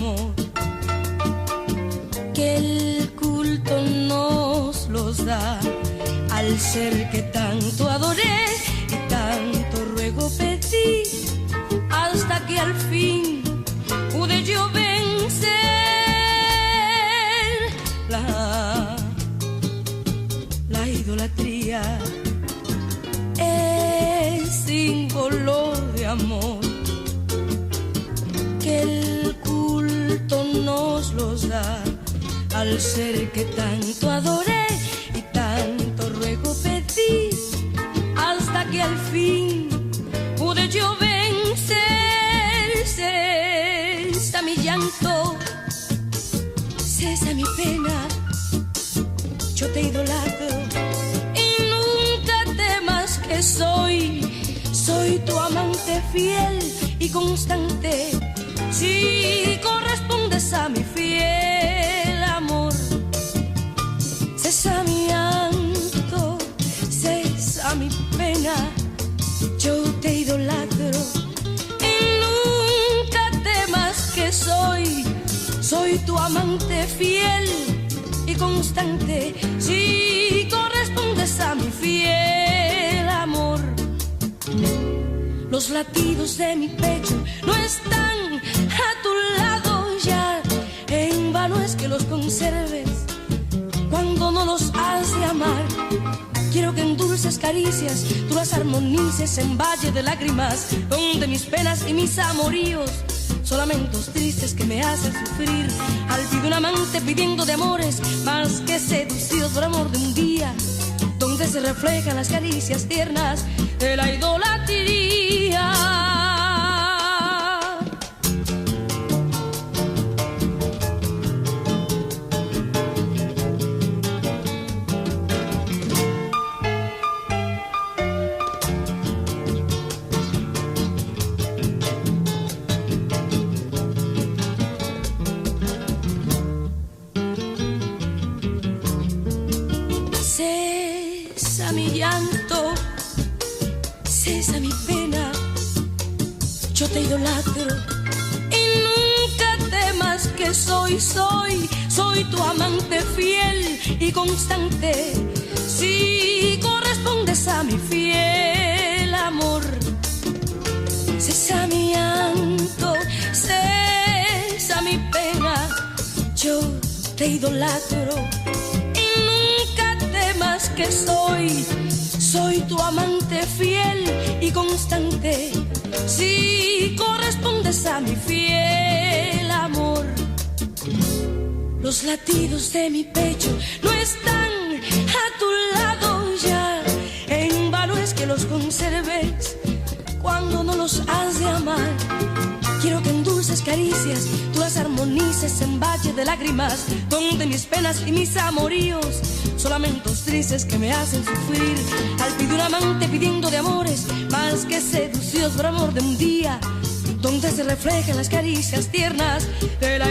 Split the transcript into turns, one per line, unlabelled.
amor, que el culto nos los da al ser que tanto adoré y tanto ruego pedí, hasta que al fin pude yo vencer la idolatría. Es símbolo de amor, que el culto nos los da al ser que tanto adoré y tanto ruego pedí, hasta que al fin pude yo vencer. Cesa mi llanto, cesa mi pena, yo te idolatro y nunca temas que soy tu amante fiel y constante. Si correspondes a mi fiel amor, cesa mi llanto, cesa mi pena, yo te idolatro y nunca temas que soy tu amante fiel y constante. Si correspondes a mi fiel amor, los latidos de mi pecho no están a tu lado ya. En vano es que los conserves cuando no los has de amar. Quiero que en dulces caricias tú las armonices en valle de lágrimas, donde mis penas y mis amoríos son lamentos tristes que me hacen sufrir. Al pie de un amante pidiendo de amores más que seducidos por amor de un día, donde se reflejan las caricias tiernas de la idolatría. Cesa mi llanto, cesa mi pena, yo te idolatro y nunca temas que soy tu amante fiel y constante. Si correspondes a mi fiel amor, cesa mi llanto, cesa mi pena, yo te idolatro y nunca temas que soy tu amante fiel y constante. Si correspondes a mi fiel amor, los latidos de mi pecho no están a tu lado ya. En vano es que los conserves cuando no los has de amar. Quiero que en dulces caricias tú las armonices en valle de lágrimas, donde mis penas y mis amoríos son lamentos tristes que me hacen sufrir. Al pie de un amante pidiendo de amores más que seducidos por amor de un día, donde se reflejan las caricias tiernas de la